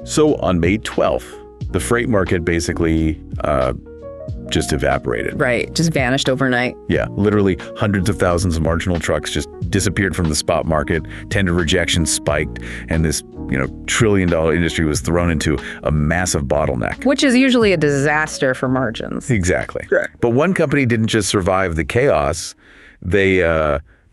So on May 12th, the freight market basically just evaporated. Right, just vanished overnight. Yeah, literally hundreds of thousands of marginal trucks just disappeared from the spot market, tender rejections spiked, and this, trillion-dollar industry was thrown into a massive bottleneck. Which is usually a disaster for margins. Exactly. Correct. But one company didn't just survive the chaos, they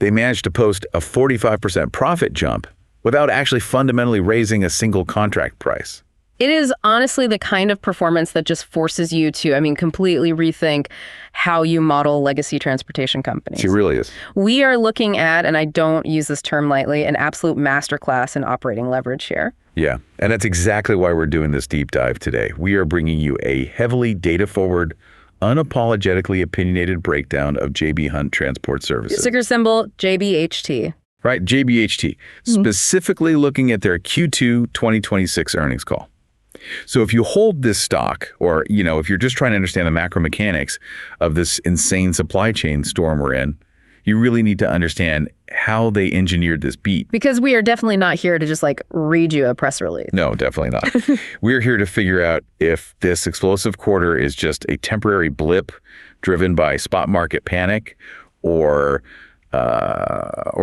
managed to post a 45% profit jump without actually fundamentally raising a single contract price. It is honestly the kind of performance that just forces you to, completely rethink how you model legacy transportation companies. It really is. We are looking at, and I don't use this term lightly, an absolute masterclass in operating leverage here. Yeah, and that's exactly why we're doing this deep dive today. We are bringing you a heavily data-forward, unapologetically opinionated breakdown of J.B. Hunt Transport Services. Ticker symbol JBHT. Right, JBHT, specifically looking at their Q2 2026 earnings call. So if you hold this stock, or, if you're just trying to understand the macro mechanics of this insane supply chain storm we're in, you really need to understand how they engineered this beat. Because we are definitely not here to just read you a press release. No, definitely not. We're here to figure out if this explosive quarter is just a temporary blip driven by spot market panic, or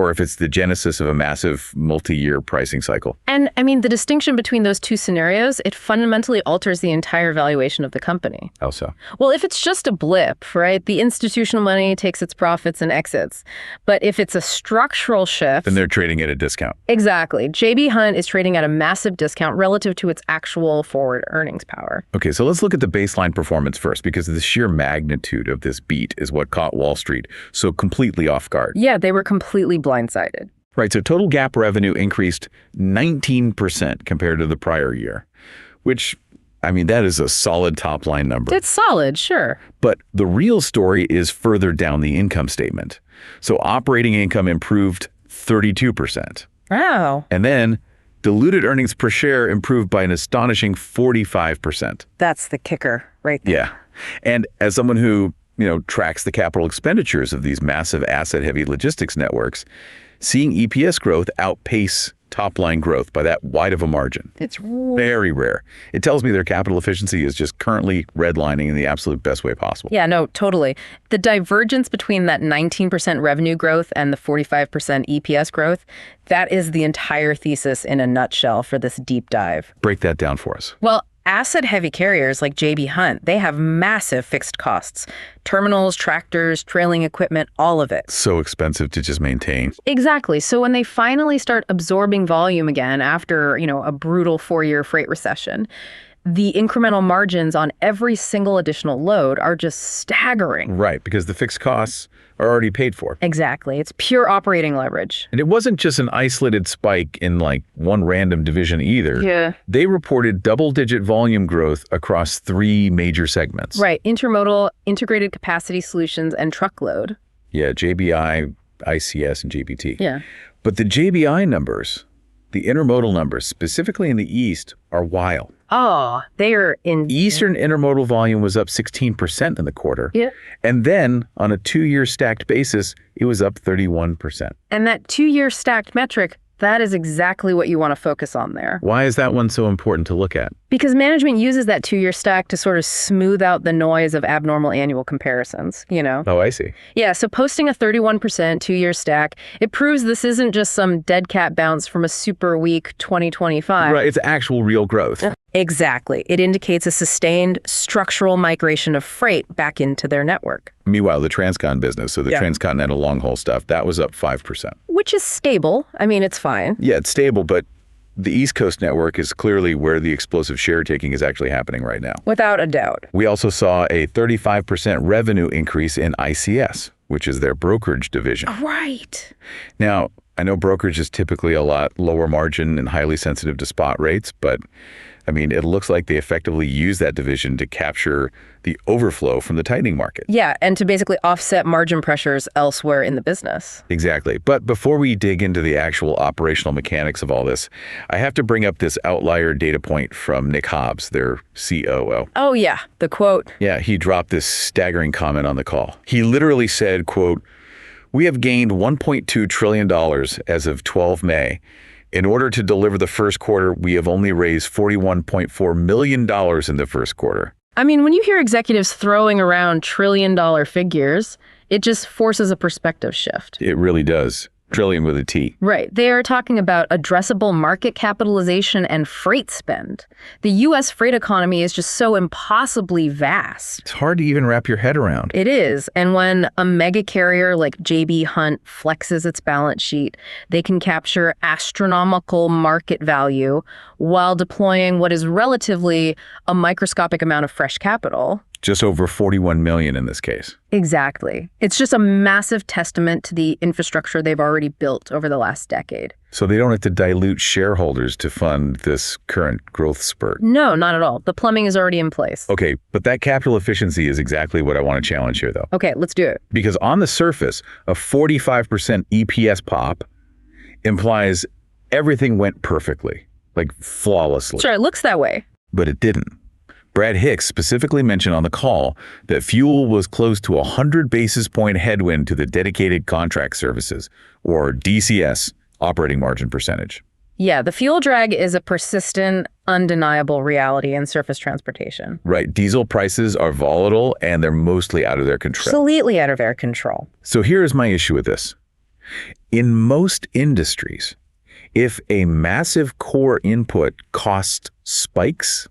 if it's the genesis of a massive multi-year pricing cycle. And the distinction between those two scenarios, it fundamentally alters the entire valuation of the company. How so? Well, if it's just a blip, right, the institutional money takes its profits and exits. But if it's a structural shift... Then they're trading at a discount. Exactly. J.B. Hunt is trading at a massive discount relative to its actual forward earnings power. Okay, so let's look at the baseline performance first, because the sheer magnitude of this beat is what caught Wall Street so completely off guard. Yeah, they were completely blindsided. Right, so total GAAP revenue increased 19% compared to the prior year, which, that is a solid top-line number. It's solid, sure. But the real story is further down the income statement. So operating income improved 32%. Wow. And then diluted earnings per share improved by an astonishing 45%. That's the kicker right there. Yeah. And as someone who tracks the capital expenditures of these massive asset-heavy logistics networks, seeing EPS growth outpace top-line growth by that wide of a margin. It's very rare. It tells me their capital efficiency is just currently redlining in the absolute best way possible. Yeah, no, totally. The divergence between that 19% revenue growth and the 45% EPS growth, that is the entire thesis in a nutshell for this deep dive. Break that down for us. Well, asset-heavy carriers like J.B. Hunt, they have massive fixed costs. Terminals, tractors, trailing equipment, all of it. So expensive to just maintain. Exactly. So when they finally start absorbing volume again after, a brutal 4-year freight recession, the incremental margins on every single additional load are just staggering. Right, because the fixed costs are already paid for. Exactly. It's pure operating leverage. And it wasn't just an isolated spike in one random division either. Yeah. They reported double-digit volume growth across 3 major segments. Right. Intermodal, integrated capacity solutions, and truckload. Yeah, JBI, ICS, and JBT. Yeah. But the JBI numbers, the intermodal numbers, specifically in the East, are wild. Oh, they are in... Eastern intermodal volume was up 16% in the quarter. Yeah. And then, on a 2-year stacked basis, it was up 31%. And that 2-year stacked metric, that is exactly what you want to focus on there. Why is that one so important to look at? Because management uses that 2-year stack to sort of smooth out the noise of abnormal annual comparisons, Oh, I see. Yeah, so posting a 31% 2-year stack, it proves this isn't just some dead cat bounce from a super weak 2025. Right, it's actual real growth. Exactly. It indicates a sustained structural migration of freight back into their network. Meanwhile, the transcon business, so the transcontinental long-haul stuff, that was up 5%. Which is stable. It's fine. Yeah, it's stable, but the East Coast network is clearly where the explosive share taking is actually happening right now. Without a doubt. We also saw a 35% revenue increase in ICS, which is their brokerage division. Right. Now, I know brokerage is typically a lot lower margin and highly sensitive to spot rates, but it looks like they effectively use that division to capture the overflow from the tightening market. Yeah, and to basically offset margin pressures elsewhere in the business. Exactly. But before we dig into the actual operational mechanics of all this, I have to bring up this outlier data point from Nick Hobbs, their COO. Oh, yeah, the quote. Yeah, he dropped this staggering comment on the call. He literally said, quote, "We have gained $1.2 trillion as of 12 May, In order to deliver the first quarter, we have only raised $41.4 million in the first quarter. I mean, when you hear executives throwing around trillion-dollar figures, it just forces a perspective shift. It really does. Trillion with a T. Right. They are talking about addressable market capitalization and freight spend. The U.S. freight economy is just so impossibly vast. It's hard to even wrap your head around. It is. And when a mega carrier like J.B. Hunt flexes its balance sheet, they can capture astronomical market value while deploying what is relatively a microscopic amount of fresh capital. Just over 41 million in this case. Exactly. It's just a massive testament to the infrastructure they've already built over the last decade. So they don't have to dilute shareholders to fund this current growth spurt. No, not at all. The plumbing is already in place. Okay, but that capital efficiency is exactly what I want to challenge here, though. Okay, let's do it. Because on the surface, a 45% EPS pop implies everything went perfectly, like flawlessly. Sure, it looks that way. But it didn't. Brad Hicks specifically mentioned on the call that fuel was close to a 100 basis point headwind to the dedicated contract services, or DCS, operating margin percentage. Yeah, the fuel drag is a persistent, undeniable reality in surface transportation. Right. Diesel prices are volatile and they're mostly out of their control. Absolutely out of their control. So here's my issue with this. In most industries, if a massive core input cost spikes,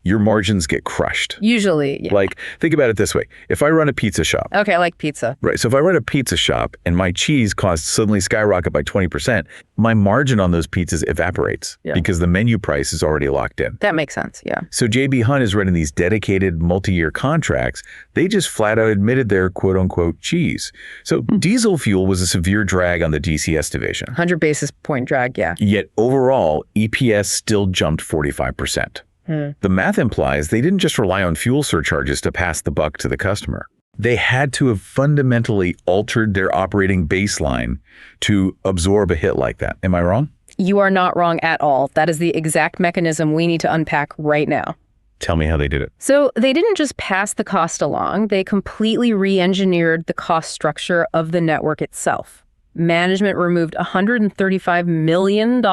your margins get crushed. Usually, yeah. Like, think about it this way. If I run a pizza shop. Okay, I like pizza. Right. So if I run a pizza shop and my cheese costs suddenly skyrocket by 20%, my margin on those pizzas evaporates because the menu price is already locked in. That makes sense, yeah. So J.B. Hunt is running these dedicated multi-year contracts. They just flat out admitted their quote unquote cheese. So diesel fuel was a severe drag on the DCS division. 100 basis point drag, yeah. Yet overall, EPS still jumped 45%. The math implies they didn't just rely on fuel surcharges to pass the buck to the customer. They had to have fundamentally altered their operating baseline to absorb a hit like that. Am I wrong? You are not wrong at all. That is the exact mechanism we need to unpack right now. Tell me how they did it. So they didn't just pass the cost along. They completely re-engineered the cost structure of the network itself. Management removed $135 million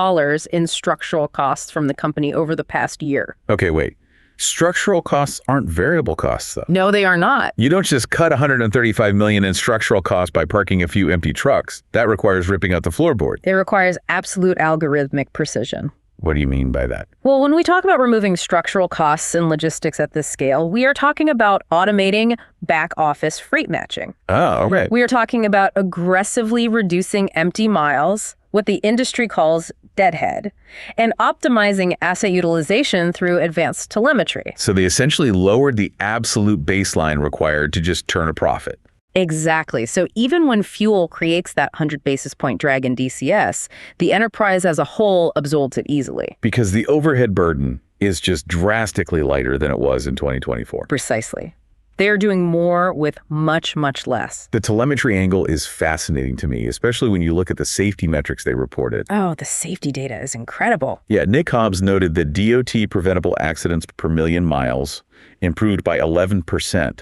in structural costs from the company over the past year. Okay, wait. Structural costs aren't variable costs, though. No, they are not. You don't just cut $135 million in structural costs by parking a few empty trucks. That requires ripping out the floorboard. It requires absolute algorithmic precision. What do you mean by that? Well, when we talk about removing structural costs in logistics at this scale, we are talking about automating back office freight matching. Oh, okay. We are talking about aggressively reducing empty miles, what the industry calls deadhead, and optimizing asset utilization through advanced telemetry. So they essentially lowered the absolute baseline required to just turn a profit. Exactly. So even when fuel creates that 100 basis point drag in DCS, the enterprise as a whole absorbs it easily. Because the overhead burden is just drastically lighter than it was in 2024. Precisely. They are doing more with much, much less. The telemetry angle is fascinating to me, especially when you look at the safety metrics they reported. Oh, the safety data is incredible. Yeah, Nick Hobbs noted that DOT preventable accidents per million miles improved by 11%.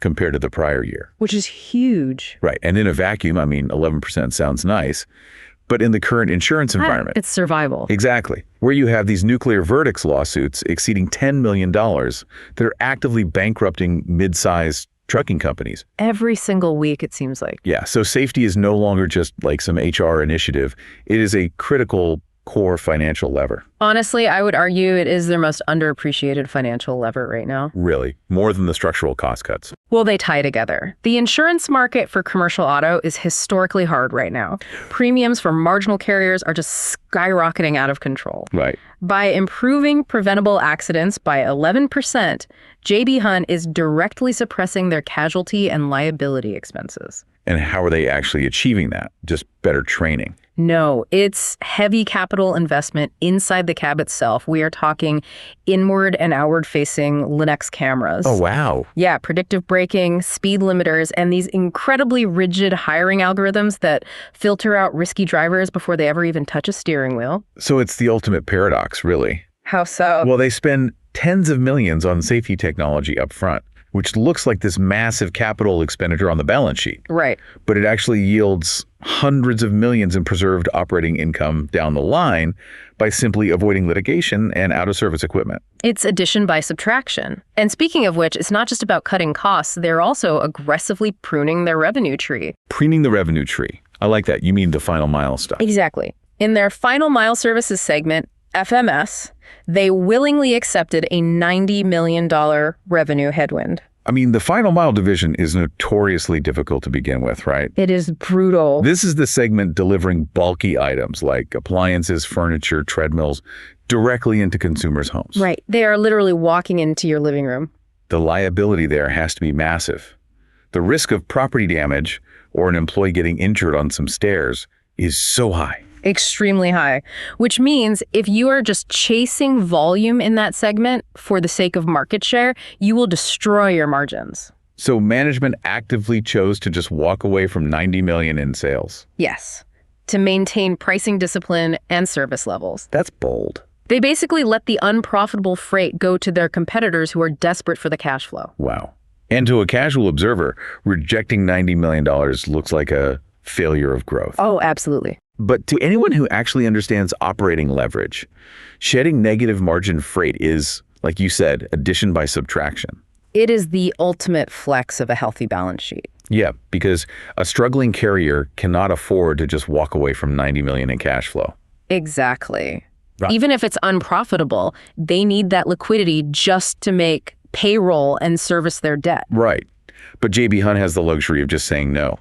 Compared to the prior year. Which is huge. Right. And in a vacuum, I mean, 11% sounds nice. But in the current insurance environment. It's survival. Exactly. Where you have these nuclear verdicts lawsuits exceeding $10 million that are actively bankrupting mid-sized trucking companies. Every single week, it seems like. Yeah. So safety is no longer just like some HR initiative. It is a critical core financial lever. Honestly, I would argue it is their most underappreciated financial lever right now. Really? More than the structural cost cuts? Well, they tie together. The insurance market for commercial auto is historically hard right now. Premiums for marginal carriers are just skyrocketing out of control. Right. By improving preventable accidents by 11%, J.B. Hunt is directly suppressing their casualty and liability expenses. And how are they actually achieving that? Just better training? No, it's heavy capital investment inside the cab itself. We are talking inward and outward facing Linux cameras. Oh, wow. Yeah, predictive braking, speed limiters, and these incredibly rigid hiring algorithms that filter out risky drivers before they ever even touch a steering wheel. So it's the ultimate paradox, really. How so? Well, they spend tens of millions on safety technology up front. which looks like this massive capital expenditure on the balance sheet. Right. But it actually yields hundreds of millions in preserved operating income down the line by simply avoiding litigation and out-of-service equipment. It's addition by subtraction. And speaking of which, it's not just about cutting costs. They're also aggressively pruning their revenue tree. Pruning the revenue tree. I like that. You mean the final mile stuff. Exactly. In their final mile services segment, FMS, they willingly accepted a $90 million revenue headwind. I mean, the final mile division is notoriously difficult to begin with, right? It is brutal. This is the segment delivering bulky items like appliances, furniture, treadmills directly into consumers' homes. Right. They are literally walking into your living room. The liability there has to be massive. The risk of property damage or an employee getting injured on some stairs is so high. Extremely high, which means if you are just chasing volume in that segment for the sake of market share, you will destroy your margins. So management actively chose to just walk away from $90 million in sales. Yes, to maintain pricing discipline and service levels. That's bold. They basically let the unprofitable freight go to their competitors who are desperate for the cash flow. Wow. And to a casual observer, rejecting $90 million looks like a failure of growth. Oh, absolutely. But to anyone who actually understands operating leverage, shedding negative margin freight is, like you said, addition by subtraction. It is the ultimate flex of a healthy balance sheet. Yeah, because a struggling carrier cannot afford to just walk away from $90 million in cash flow. Exactly. Right. Even if it's unprofitable, they need that liquidity just to make payroll and service their debt. Right. But J.B. Hunt has the luxury of just saying no.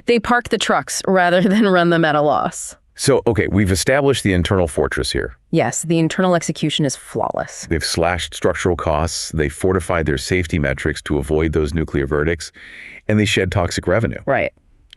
They park the trucks rather than run them at a loss. So, okay, we've established the internal fortress here. Yes, the internal execution is flawless. They've slashed structural costs, they fortified their safety metrics to avoid those nuclear verdicts, and they shed toxic revenue. Right.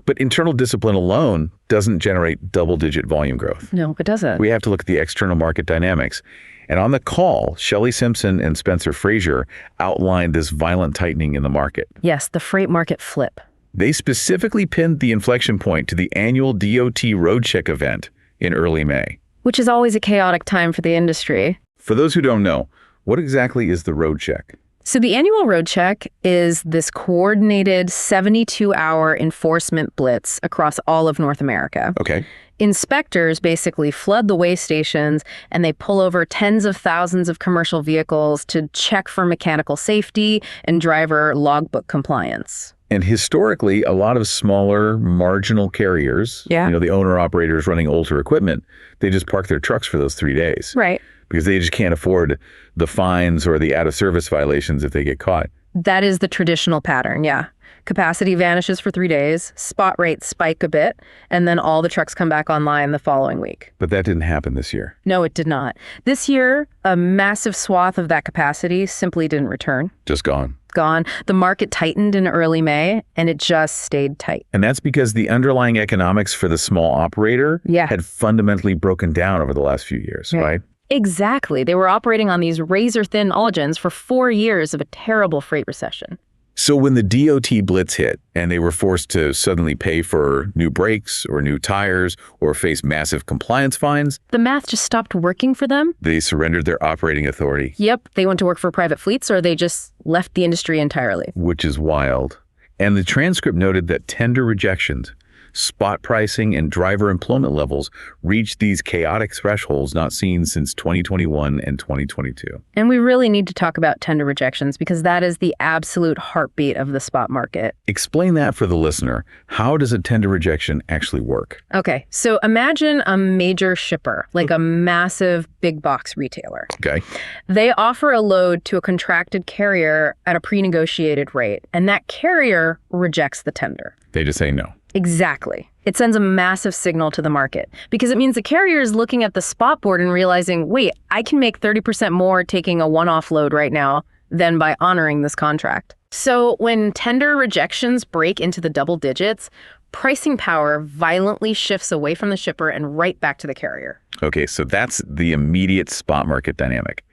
But internal discipline alone doesn't generate double-digit volume growth. No, it doesn't. We have to look at the external market dynamics. And on the call, Shelley Simpson and Spencer Frazier outlined this violent tightening in the market. Yes, the freight market flip. They specifically pinned the inflection point to the annual DOT road check event in early May. Which is always a chaotic time for the industry. For those who don't know, what exactly is the road check? So the annual road check is this coordinated 72-hour enforcement blitz across all of North America. Okay. Inspectors basically flood the way stations and they pull over tens of thousands of commercial vehicles to check for mechanical safety and driver logbook compliance. And historically, a lot of smaller marginal carriers, the owner-operators running older equipment, they just park their trucks for those 3 days. Right. Because they just can't afford the fines or the out-of-service violations if they get caught. That is the traditional pattern, yeah. Capacity vanishes for 3 days, spot rates spike a bit, and then all the trucks come back online the following week. But that didn't happen this year. No, it did not. This year, a massive swath of that capacity simply didn't return. Just gone. Gone. The market tightened in early May, and it just stayed tight. And that's because the underlying economics for the small operator had fundamentally broken down over the last few years, right? Exactly. They were operating on these razor-thin margins for 4 years of a terrible freight recession. So when the DOT blitz hit and they were forced to suddenly pay for new brakes or new tires or face massive compliance fines, the math just stopped working for them. They surrendered their operating authority. Yep. They went to work for private fleets or they just left the industry entirely. Which is wild. And the transcript noted that tender rejections, spot pricing, and driver employment levels reached these chaotic thresholds not seen since 2021 and 2022. And we really need to talk about tender rejections because that is the absolute heartbeat of the spot market. Explain that for the listener. How does a tender rejection actually work? Okay, so imagine a major shipper, like a massive big box retailer. Okay. They offer a load to a contracted carrier at a pre-negotiated rate, and that carrier rejects the tender. They just say no. Exactly. It sends a massive signal to the market because it means the carrier is looking at the spot board and realizing, wait, I can make 30% more taking a one-off load right now than by honoring this contract. So when tender rejections break into the double digits, pricing power violently shifts away from the shipper and right back to the carrier. Okay, so that's the immediate spot market dynamic.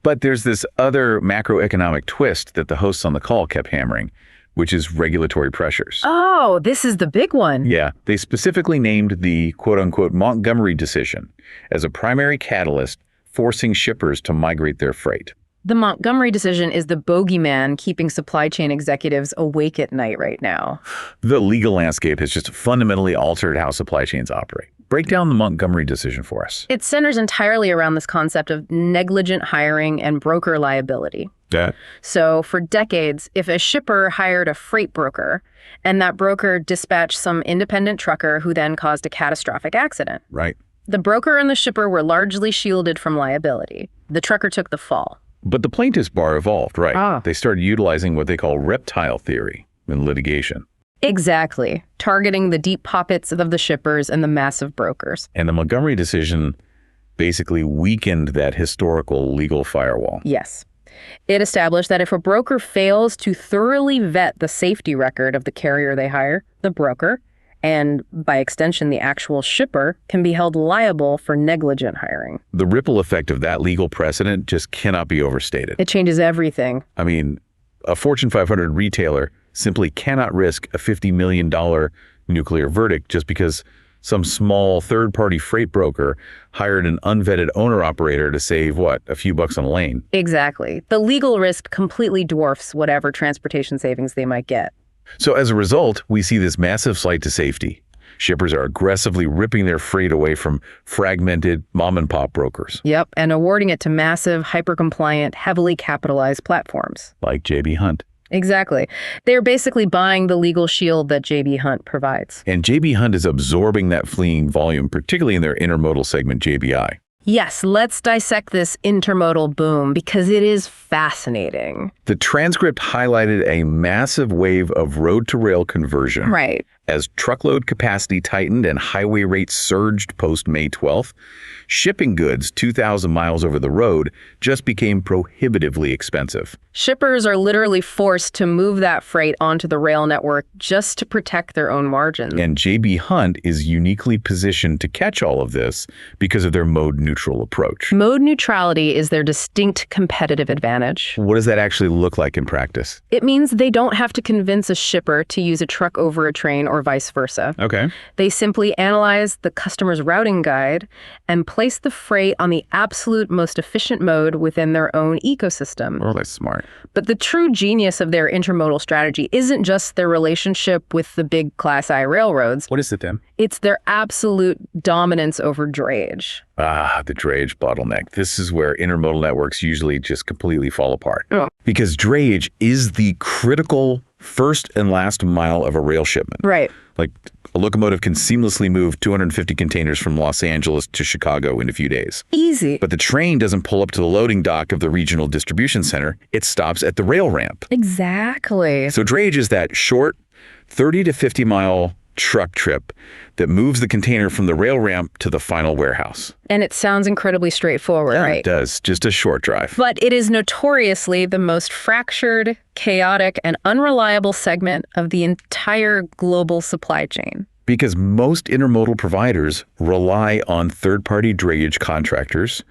But there's this other macroeconomic twist that the hosts on the call kept hammering, which is regulatory pressures. Oh, this is the big one. Yeah, they specifically named the quote-unquote Montgomery decision as a primary catalyst forcing shippers to migrate their freight. The Montgomery decision is the bogeyman keeping supply chain executives awake at night right now. The legal landscape has just fundamentally altered how supply chains operate. Break down the Montgomery decision for us. It centers entirely around this concept of negligent hiring and broker liability. Yeah. So for decades, if a shipper hired a freight broker and that broker dispatched some independent trucker who then caused a catastrophic accident, Right. the broker and the shipper were largely shielded from liability. The trucker took the fall. But the plaintiffs bar evolved, right? Ah. They started utilizing what they call reptile theory in litigation. Exactly. Targeting the deep pockets of the shippers and the massive brokers. And the Montgomery decision basically weakened that historical legal firewall. Yes. It established that if a broker fails to thoroughly vet the safety record of the carrier they hire, the broker, and by extension the actual shipper, can be held liable for negligent hiring. The ripple effect of that legal precedent just cannot be overstated. It changes everything. I mean, a Fortune 500 retailer simply cannot risk a $50 million nuclear verdict just because some small third-party freight broker hired an unvetted owner-operator to save, what, a few bucks on a lane. Exactly. The legal risk completely dwarfs whatever transportation savings they might get. So as a result, we see this massive flight to safety. Shippers are aggressively ripping their freight away from fragmented mom-and-pop brokers. Yep, and awarding it to massive, hyper-compliant, heavily capitalized platforms. Like J.B. Hunt. Exactly. They're basically buying the legal shield that J.B. Hunt provides. And J.B. Hunt is absorbing that fleeing volume, particularly in their intermodal segment, JBI. Yes, let's dissect this intermodal boom because it is fascinating. The transcript highlighted a massive wave of road-to-rail conversion. Right. As truckload capacity tightened and highway rates surged post-May 12th, shipping goods 2,000 miles over the road just became prohibitively expensive. Shippers are literally forced to move that freight onto the rail network just to protect their own margins. And J.B. Hunt is uniquely positioned to catch all of this because of their mode-neutral approach. Mode neutrality is their distinct competitive advantage. What does that actually look like in practice? It means they don't have to convince a shipper to use a truck over a train or vice versa. Okay. They simply analyze the customer's routing guide and place the freight on the absolute most efficient mode within their own ecosystem. Oh, that's smart. But the true genius of their intermodal strategy isn't just their relationship with the big Class I railroads. What is it then? It's their absolute dominance over drayage. Ah, the drayage bottleneck. This is where intermodal networks usually just completely fall apart. Oh. Because drayage is the critical first and last mile of a rail shipment. Right. Like a locomotive can seamlessly move 250 containers from Los Angeles to Chicago in a few days. Easy. But the train doesn't pull up to the loading dock of the regional distribution center. It stops at the rail ramp. Exactly. So drayage is that short 30 to 50 mile truck trip that moves the container from the rail ramp to the final warehouse. And it sounds incredibly straightforward, right? It does. Just a short drive. But it is notoriously the most fractured, chaotic, and unreliable segment of the entire global supply chain. Because most intermodal providers rely on third-party drayage contractors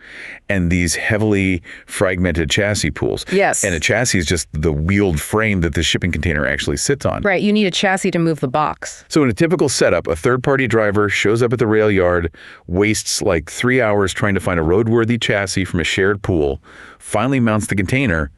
and these heavily fragmented chassis pools. Yes. And a chassis is just the wheeled frame that the shipping container actually sits on. Right, you need a chassis to move the box. So in a typical setup, a third-party driver shows up at the rail yard, wastes like 3 hours trying to find a roadworthy chassis from a shared pool, finally mounts the container,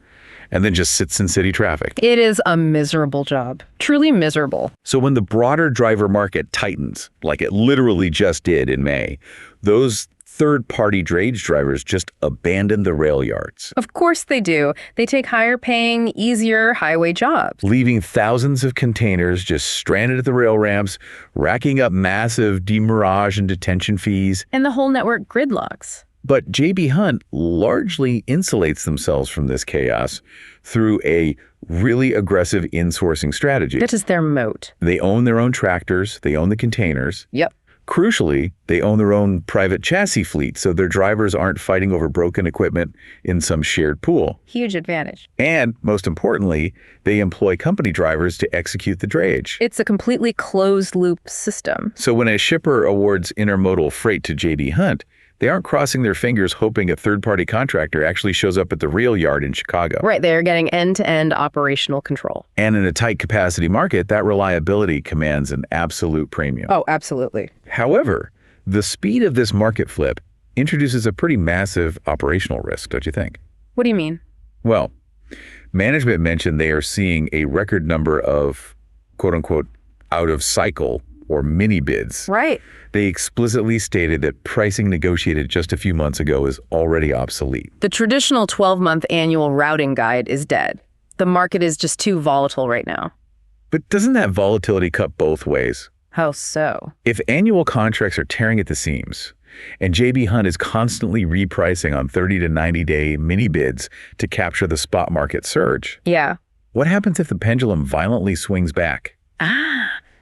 and then just sits in city traffic. It is a miserable job. Truly miserable. So when the broader driver market tightens, like it literally just did in May, those third-party drayage drivers just abandon the rail yards, Of course they do. They take higher paying, easier highway jobs. leaving thousands of containers just stranded at the rail ramps, racking up massive demurrage and detention fees. And the whole network gridlocks. But J.B. Hunt largely insulates themselves from this chaos through a really aggressive insourcing strategy. That is their moat. They own their own tractors, they own the containers. Yep. Crucially, they own their own private chassis fleet, so their drivers aren't fighting over broken equipment in some shared pool. Huge advantage. And most importantly, they employ company drivers to execute the drayage. It's a completely closed loop system. So when a shipper awards intermodal freight to J.B. Hunt, they aren't crossing their fingers hoping a third-party contractor actually shows up at the rail yard in Chicago. Right, they're getting end-to-end operational control. And in a tight capacity market, that reliability commands an absolute premium. Oh, absolutely. However, the speed of this market flip introduces a pretty massive operational risk, don't you think? What do you mean? Well, management mentioned they are seeing a record number of quote-unquote out-of-cycle or mini bids. Right. They explicitly stated that pricing negotiated just a few months ago is already obsolete. The traditional 12-month annual routing guide is dead. The market is just too volatile right now. But doesn't that volatility cut both ways? How so? If annual contracts are tearing at the seams, and J.B. Hunt is constantly repricing on 30 to 90-day mini bids to capture the spot market surge, Yeah. what happens if the pendulum violently swings back?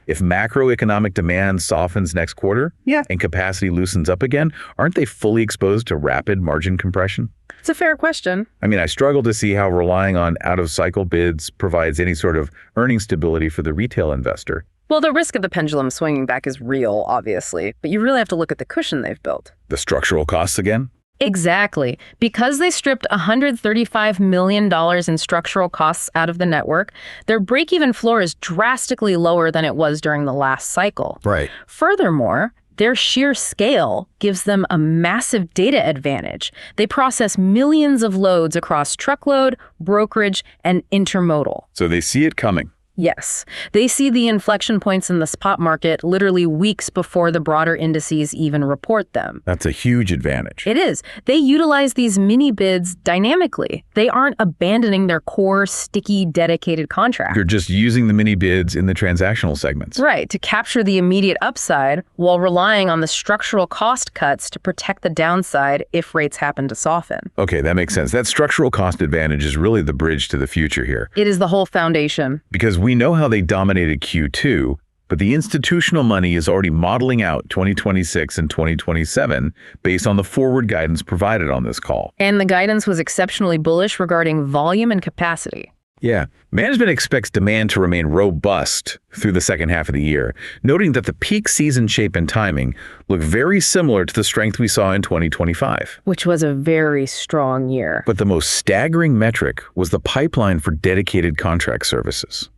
If macroeconomic demand softens next quarter and capacity loosens up again, aren't they fully exposed to rapid margin compression? It's a fair question. I mean, I struggle to see how relying on out-of-cycle bids provides any sort of earning stability for the retail investor. Well, the risk of the pendulum swinging back is real, obviously, but you really have to look at the cushion they've built. The structural costs again? Exactly. Because they stripped $135 million in structural costs out of the network, their break-even floor is drastically lower than it was during the last cycle. Right. Furthermore, their sheer scale gives them a massive data advantage. They process millions of loads across truckload, brokerage, and intermodal. So they see it coming. Yes. They see the inflection points in the spot market literally weeks before the broader indices even report them. That's a huge advantage. It is. They utilize these mini bids dynamically. They aren't abandoning their core, sticky, dedicated contract. You're just using the mini bids in the transactional segments. Right, to capture the immediate upside while relying on the structural cost cuts to protect the downside if rates happen to soften. Okay, that makes sense. That structural cost advantage is really the bridge to the future here. It is the whole foundation. Because we know how they dominated Q2, but the institutional money is already modeling out 2026 and 2027 based on the forward guidance provided on this call. And the guidance was exceptionally bullish regarding volume and capacity. Yeah. Management expects demand to remain robust through the second half of the year, noting that the peak season shape and timing look very similar to the strength we saw in 2025. Which was a very strong year. But the most staggering metric was the pipeline for dedicated contract services.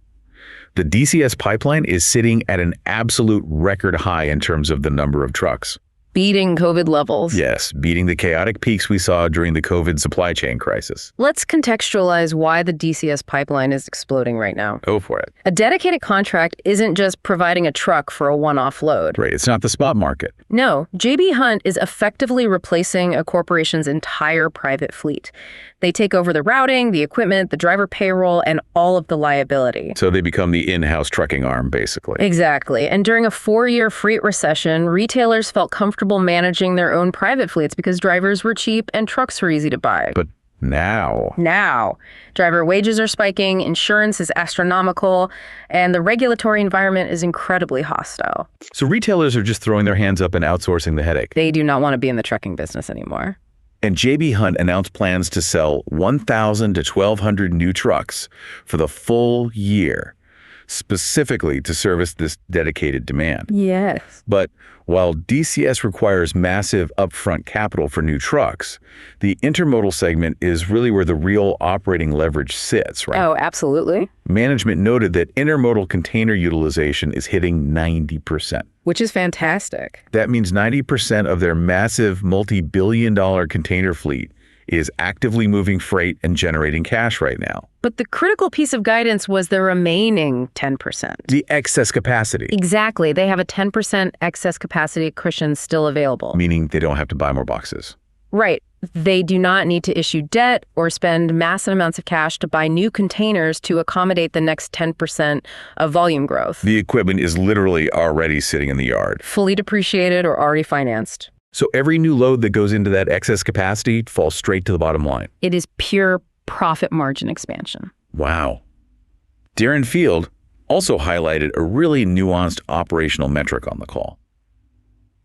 The DCS pipeline is sitting at an absolute record high in terms of the number of trucks. Beating COVID levels. Yes, beating the chaotic peaks we saw during the COVID supply chain crisis. Let's contextualize why the DCS pipeline is exploding right now. Go for it. A dedicated contract isn't just providing a truck for a one-off load. Right, it's not the spot market. No, J.B. Hunt is effectively replacing a corporation's entire private fleet. They take over the routing, the equipment, the driver payroll, and all of the liability. So they become the in-house trucking arm, basically. Exactly. And during a 4-year freight recession, retailers felt comfortable managing their own private fleets because drivers were cheap and trucks were easy to buy. But now, driver wages are spiking, insurance is astronomical, and the regulatory environment is incredibly hostile. So retailers are just throwing their hands up and outsourcing the headache. They do not want to be in the trucking business anymore. And J.B. Hunt announced plans to sell 1,000 to 1,200 new trucks for the full year, specifically to service this dedicated demand. Yes. But while DCS requires massive upfront capital for new trucks, the intermodal segment is really where the real operating leverage sits, right? Oh, absolutely. Management noted that intermodal container utilization is hitting 90%. Which is fantastic. That means 90% of their massive multi-billion-dollar container fleet is actively moving freight and generating cash right now. But the critical piece of guidance was the remaining 10%. The excess capacity. Exactly. They have a 10% excess capacity cushion still available. Meaning they don't have to buy more boxes. Right. They do not need to issue debt or spend massive amounts of cash to buy new containers to accommodate the next 10% of volume growth. The equipment is literally already sitting in the yard. Fully depreciated or already financed. So every new load that goes into that excess capacity falls straight to the bottom line. It is pure profit margin expansion. Wow. Darren Field also highlighted a really nuanced operational metric on the call.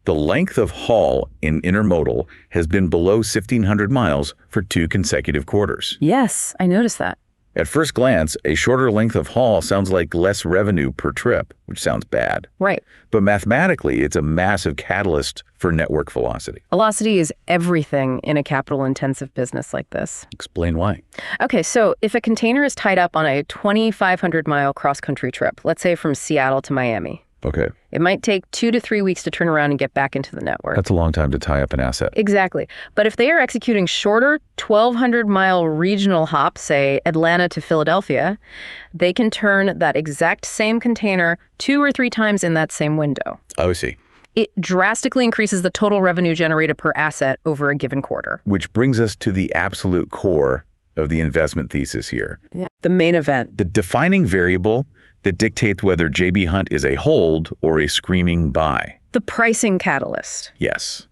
The length of haul in intermodal has been below 1,500 miles for 2 consecutive quarters. Yes, I noticed that. At first glance, a shorter length of haul sounds like less revenue per trip, which sounds bad. Right. But mathematically, it's a massive catalyst for network velocity. Velocity is everything in a capital-intensive business like this. Explain why. Okay, so if a container is tied up on a 2,500-mile cross-country trip, let's say from Seattle to Miami, Okay. It might take 2 to 3 weeks to turn around and get back into the network. That's a long time to tie up an asset. Exactly. But if they are executing shorter 1,200-mile regional hops, say Atlanta to Philadelphia, they can turn that exact same container 2 or 3 times in that same window. Oh, I see. It drastically increases the total revenue generated per asset over a given quarter. Which brings us to the absolute core of the investment thesis here. Yeah. The main event. The defining variable that dictates whether J.B. Hunt is a hold or a screaming buy. The pricing catalyst. Yes.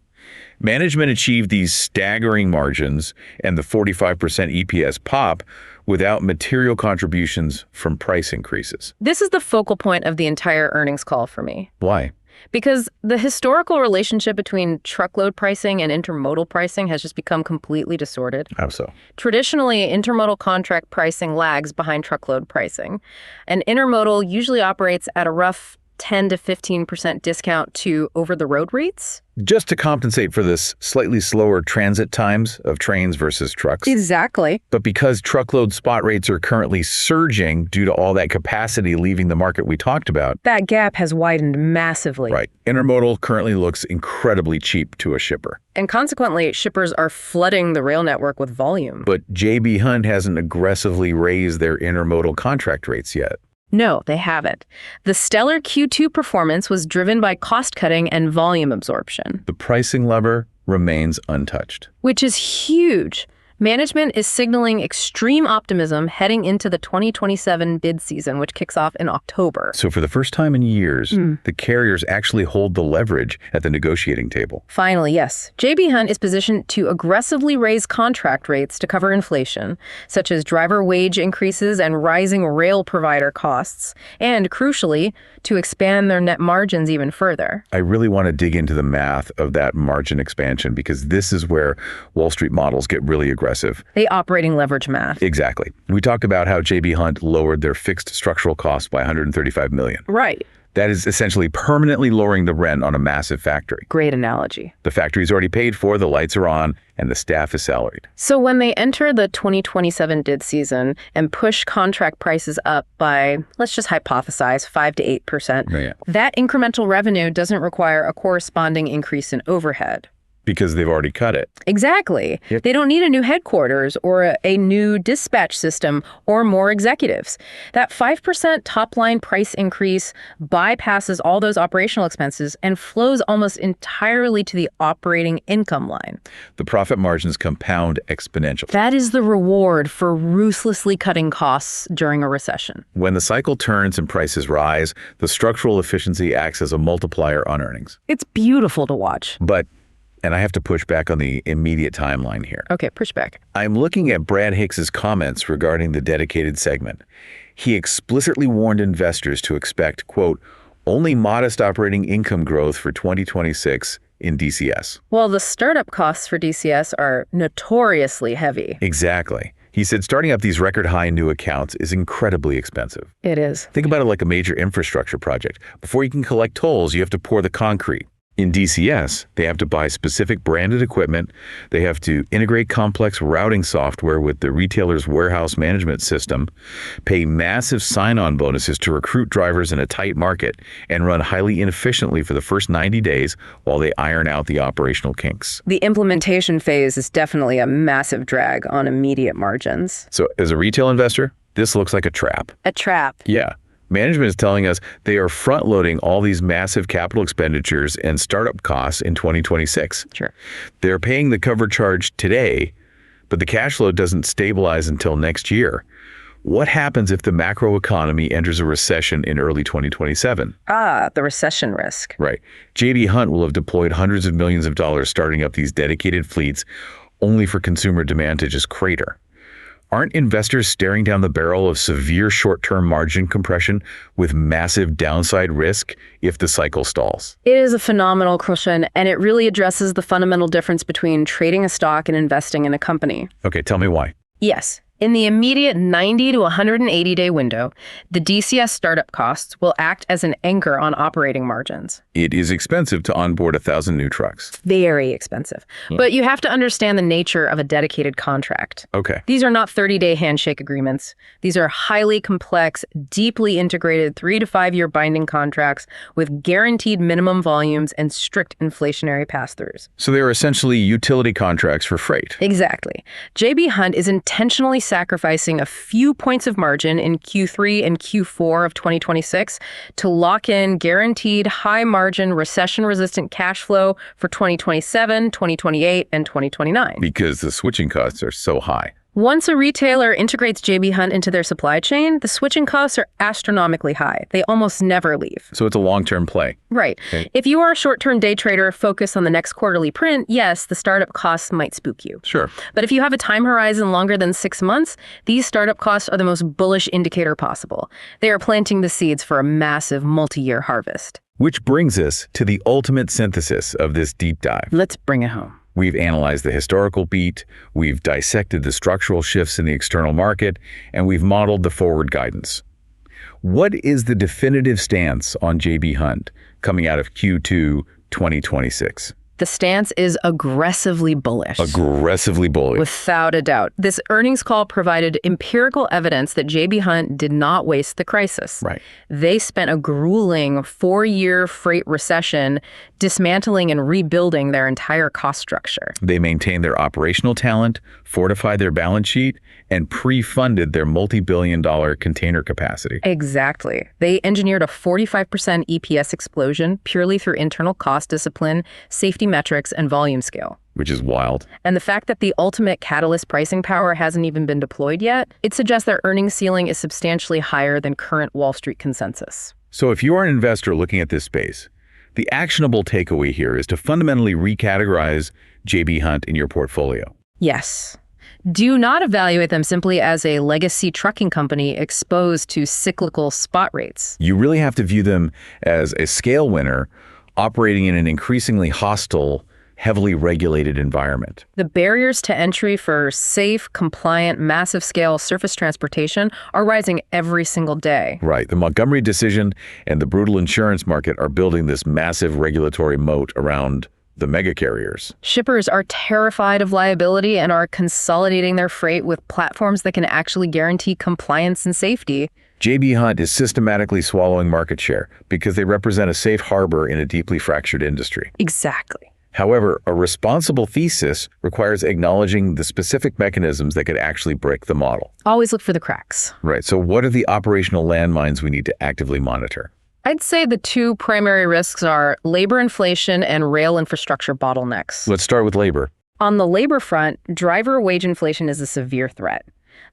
Management achieved these staggering margins and the 45% EPS pop without material contributions from price increases. This is the focal point of the entire earnings call for me. Why? Because the historical relationship between truckload pricing and intermodal pricing has just become completely distorted. How so? Traditionally, intermodal contract pricing lags behind truckload pricing, and intermodal usually operates at a rough 10 to 15% discount to over-the-road rates. Just to compensate for this slightly slower transit times of trains versus trucks. Exactly. But because truckload spot rates are currently surging due to all that capacity leaving the market we talked about. That gap has widened massively. Right. Intermodal currently looks incredibly cheap to a shipper. And consequently, shippers are flooding the rail network with volume. But J.B. Hunt hasn't aggressively raised their intermodal contract rates yet. No, they haven't. The stellar Q2 performance was driven by cost-cutting and volume absorption. The pricing lever remains untouched. Which is huge. Management is signaling extreme optimism heading into the 2027 bid season, which kicks off in October. So for the first time in years, the carriers actually hold the leverage at the negotiating table. Finally, yes. J.B. Hunt is positioned to aggressively raise contract rates to cover inflation, such as driver wage increases and rising rail provider costs, and crucially, to expand their net margins even further. I really want to dig into the math of that margin expansion because this is where Wall Street models get really aggressive. The operating leverage math. Exactly. We talked about how J.B. Hunt lowered their fixed structural costs by $135 million. Right. That is essentially permanently lowering the rent on a massive factory. Great analogy. The factory's already paid for, the lights are on, and the staff is salaried. So when they enter the 2027 bid season and push contract prices up by, let's just hypothesize, 5 to 8%, that incremental revenue doesn't require a corresponding increase in overhead. Because they've already cut it. Exactly. Yep. They don't need a new headquarters or a new dispatch system or more executives. That 5% top-line price increase bypasses all those operational expenses and flows almost entirely to the operating income line. The profit margins compound exponentially. That is the reward for ruthlessly cutting costs during a recession. When the cycle turns and prices rise, the structural efficiency acts as a multiplier on earnings. It's beautiful to watch. And I have to push back on the immediate timeline here. Okay, push back. I'm looking at Brad Hicks's comments regarding the dedicated segment. He explicitly warned investors to expect, quote, only modest operating income growth for 2026 in DCS. Well, the startup costs for DCS are notoriously heavy. Exactly. He said starting up these record high new accounts is incredibly expensive. It is. Think about it like a major infrastructure project. Before you can collect tolls, you have to pour the concrete. In DCS, they have to buy specific branded equipment. They have to integrate complex routing software with the retailer's warehouse management system, pay massive sign-on bonuses to recruit drivers in a tight market, and run highly inefficiently for the first 90 days while they iron out the operational kinks. The implementation phase is definitely a massive drag on immediate margins. So as a retail investor, this looks like a trap. A trap. Yeah. Management is telling us they are front-loading all these massive capital expenditures and startup costs in 2026. Sure. They're paying the cover charge today, but the cash flow doesn't stabilize until next year. What happens if the macroeconomy enters a recession in early 2027? The recession risk. Right. J.B. Hunt will have deployed hundreds of millions of dollars starting up these dedicated fleets only for consumer demand to just crater. Aren't investors staring down the barrel of severe short-term margin compression with massive downside risk if the cycle stalls? It is a phenomenal question, and it really addresses the fundamental difference between trading a stock and investing in a company. Okay, tell me why. Yes. In the immediate 90 to 180-day window, the DCS startup costs will act as an anchor on operating margins. It is expensive to onboard 1,000 new trucks. Very expensive. But you have to understand the nature of a dedicated contract. Okay. These are not 30-day handshake agreements. These are highly complex, deeply integrated 3 to 5 year binding contracts with guaranteed minimum volumes and strict inflationary pass-throughs. So they're essentially utility contracts for freight. Exactly. J.B. Hunt is intentionally sacrificing a few points of margin in Q3 and Q4 of 2026 to lock in guaranteed high-margin, recession-resistant cash flow for 2027, 2028, and 2029. Because the switching costs are so high. Once a retailer integrates J.B. Hunt into their supply chain, the switching costs are astronomically high. They almost never leave. So it's a long-term play. Right. Okay. If you are a short-term day trader focused on the next quarterly print, yes, the startup costs might spook you. Sure. But if you have a time horizon longer than 6 months, these startup costs are the most bullish indicator possible. They are planting the seeds for a massive multi-year harvest. Which brings us to the ultimate synthesis of this deep dive. Let's bring it home. We've analyzed the historical beat, we've dissected the structural shifts in the external market, and we've modeled the forward guidance. What is the definitive stance on J.B. Hunt coming out of Q2 2026? The stance is aggressively bullish. Aggressively bullish. Without a doubt. This earnings call provided empirical evidence that J.B. Hunt did not waste the crisis. Right. They spent a grueling 4-year freight recession dismantling and rebuilding their entire cost structure. They maintained their operational talent, fortified their balance sheet, and pre-funded their multi-billion-dollar container capacity. Exactly. They engineered a 45% EPS explosion purely through internal cost discipline, safety metrics, and volume scale. Which is wild. And the fact that the ultimate catalyst pricing power hasn't even been deployed yet, it suggests their earnings ceiling is substantially higher than current Wall Street consensus. So if you are an investor looking at this space, the actionable takeaway here is to fundamentally recategorize J.B. Hunt in your portfolio. Yes. Do not evaluate them simply as a legacy trucking company exposed to cyclical spot rates. You really have to view them as a scale winner operating in an increasingly hostile, heavily regulated environment. The barriers to entry for safe, compliant, massive-scale surface transportation are rising every single day. Right. The Montgomery decision and the brutal insurance market are building this massive regulatory moat around the mega carriers. Shippers are terrified of liability and are consolidating their freight with platforms that can actually guarantee compliance and safety. J.B. Hunt is systematically swallowing market share because they represent a safe harbor in a deeply fractured industry. Exactly. However, a responsible thesis requires acknowledging the specific mechanisms that could actually break the model. Always look for the cracks. Right. So what are the operational landmines we need to actively monitor? I'd say the two primary risks are labor inflation and rail infrastructure bottlenecks. Let's start with labor. On the labor front, driver wage inflation is a severe threat.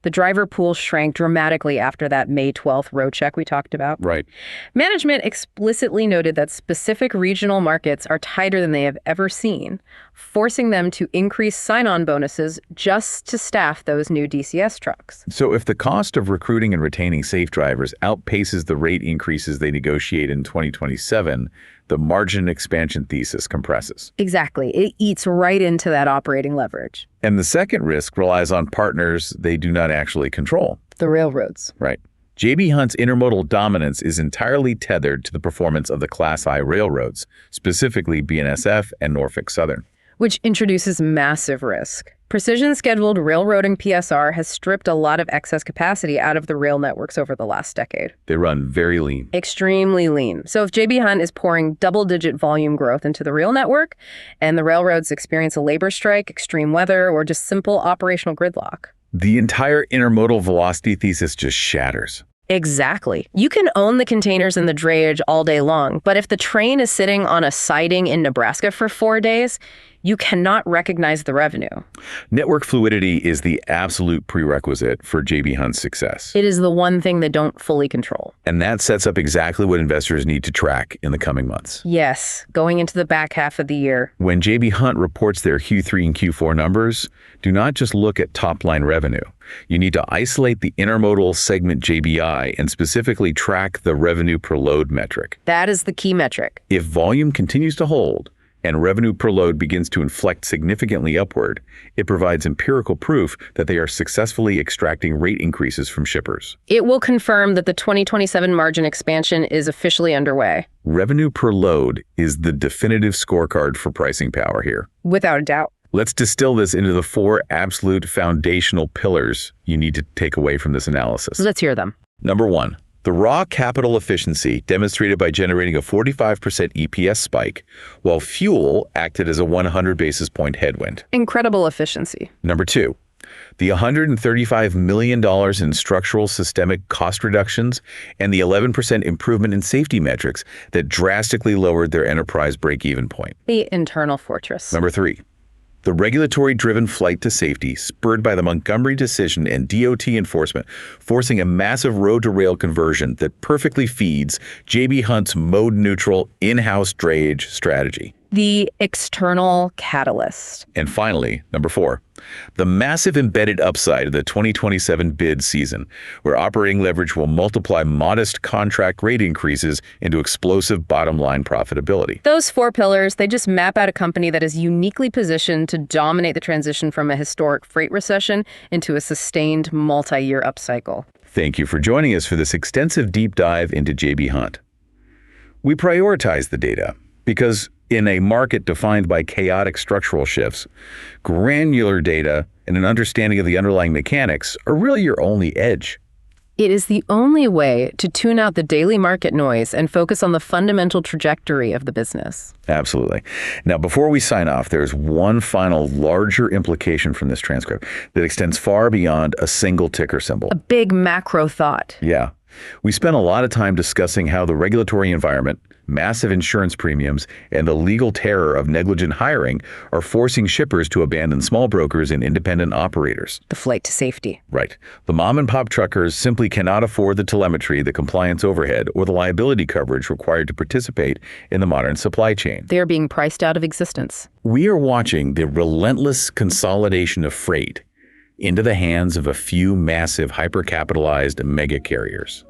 The driver pool shrank dramatically after that May 12th road check we talked about. Right. Management explicitly noted that specific regional markets are tighter than they have ever seen, forcing them to increase sign-on bonuses just to staff those new DCS trucks. So if the cost of recruiting and retaining safe drivers outpaces the rate increases they negotiate in 2027, the margin expansion thesis compresses. Exactly. It eats right into that operating leverage. And the second risk relies on partners they do not actually control. The railroads. Right. J.B. Hunt's intermodal dominance is entirely tethered to the performance of the Class I railroads, specifically BNSF and Norfolk Southern. Which introduces massive risk. Precision scheduled railroading PSR has stripped a lot of excess capacity out of the rail networks over the last decade. They run very lean. Extremely lean. So if J.B. Hunt is pouring double-digit volume growth into the rail network, and the railroads experience a labor strike, extreme weather, or just simple operational gridlock, the entire intermodal velocity thesis just shatters. Exactly. You can own the containers and the drayage all day long, but if the train is sitting on a siding in Nebraska for 4 days, you cannot recognize the revenue. Network fluidity is the absolute prerequisite for J.B. Hunt's success. It is the one thing they don't fully control. And that sets up exactly what investors need to track in the coming months. Yes, going into the back half of the year. When J.B. Hunt reports their Q3 and Q4 numbers, do not just look at top-line revenue. You need to isolate the intermodal segment JBI and specifically track the revenue per load metric. That is the key metric. If volume continues to hold, and revenue per load begins to inflect significantly upward, it provides empirical proof that they are successfully extracting rate increases from shippers. It will confirm that the 2027 margin expansion is officially underway. Revenue per load is the definitive scorecard for pricing power here. Without a doubt. Let's distill this into the 4 absolute foundational pillars you need to take away from this analysis. Let's hear them. Number 1, the raw capital efficiency demonstrated by generating a 45% EPS spike, while fuel acted as a 100 basis point headwind. Incredible efficiency. Number 2, the $135 million in structural systemic cost reductions and the 11% improvement in safety metrics that drastically lowered their enterprise break-even point. The internal fortress. Number 3, the regulatory-driven flight to safety spurred by the Montgomery decision and DOT enforcement, forcing a massive road-to-rail conversion that perfectly feeds J.B. Hunt's mode-neutral in-house drayage strategy. The external catalyst. And finally, number 4, the massive embedded upside of the 2027 bid season, where operating leverage will multiply modest contract rate increases into explosive bottom-line profitability. Those 4 pillars, they just map out a company that is uniquely positioned to dominate the transition from a historic freight recession into a sustained multi-year upcycle. Thank you for joining us for this extensive deep dive into J.B. Hunt. We prioritize the data because in a market defined by chaotic structural shifts, granular data and an understanding of the underlying mechanics are really your only edge. It is the only way to tune out the daily market noise and focus on the fundamental trajectory of the business. Absolutely. Now, before we sign off, there's one final larger implication from this transcript that extends far beyond a single ticker symbol. A big macro thought. Yeah. We spent a lot of time discussing how the regulatory environment, massive insurance premiums, and the legal terror of negligent hiring are forcing shippers to abandon small brokers and independent operators. The flight to safety. Right. The mom-and-pop truckers simply cannot afford the telemetry, the compliance overhead, or the liability coverage required to participate in the modern supply chain. They are being priced out of existence. We are watching the relentless consolidation of freight into the hands of a few massive hyper-capitalized mega carriers.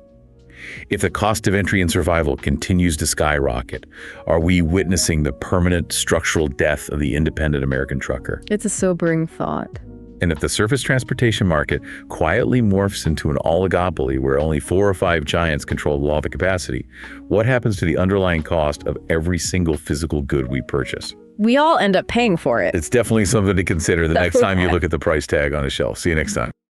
If the cost of entry and survival continues to skyrocket, are we witnessing the permanent structural death of the independent American trucker? It's a sobering thought. And if the surface transportation market quietly morphs into an oligopoly where only 4 or 5 giants control all the capacity, what happens to the underlying cost of every single physical good we purchase? We all end up paying for it. It's definitely something to consider the next time you look at the price tag on a shelf. See you next time.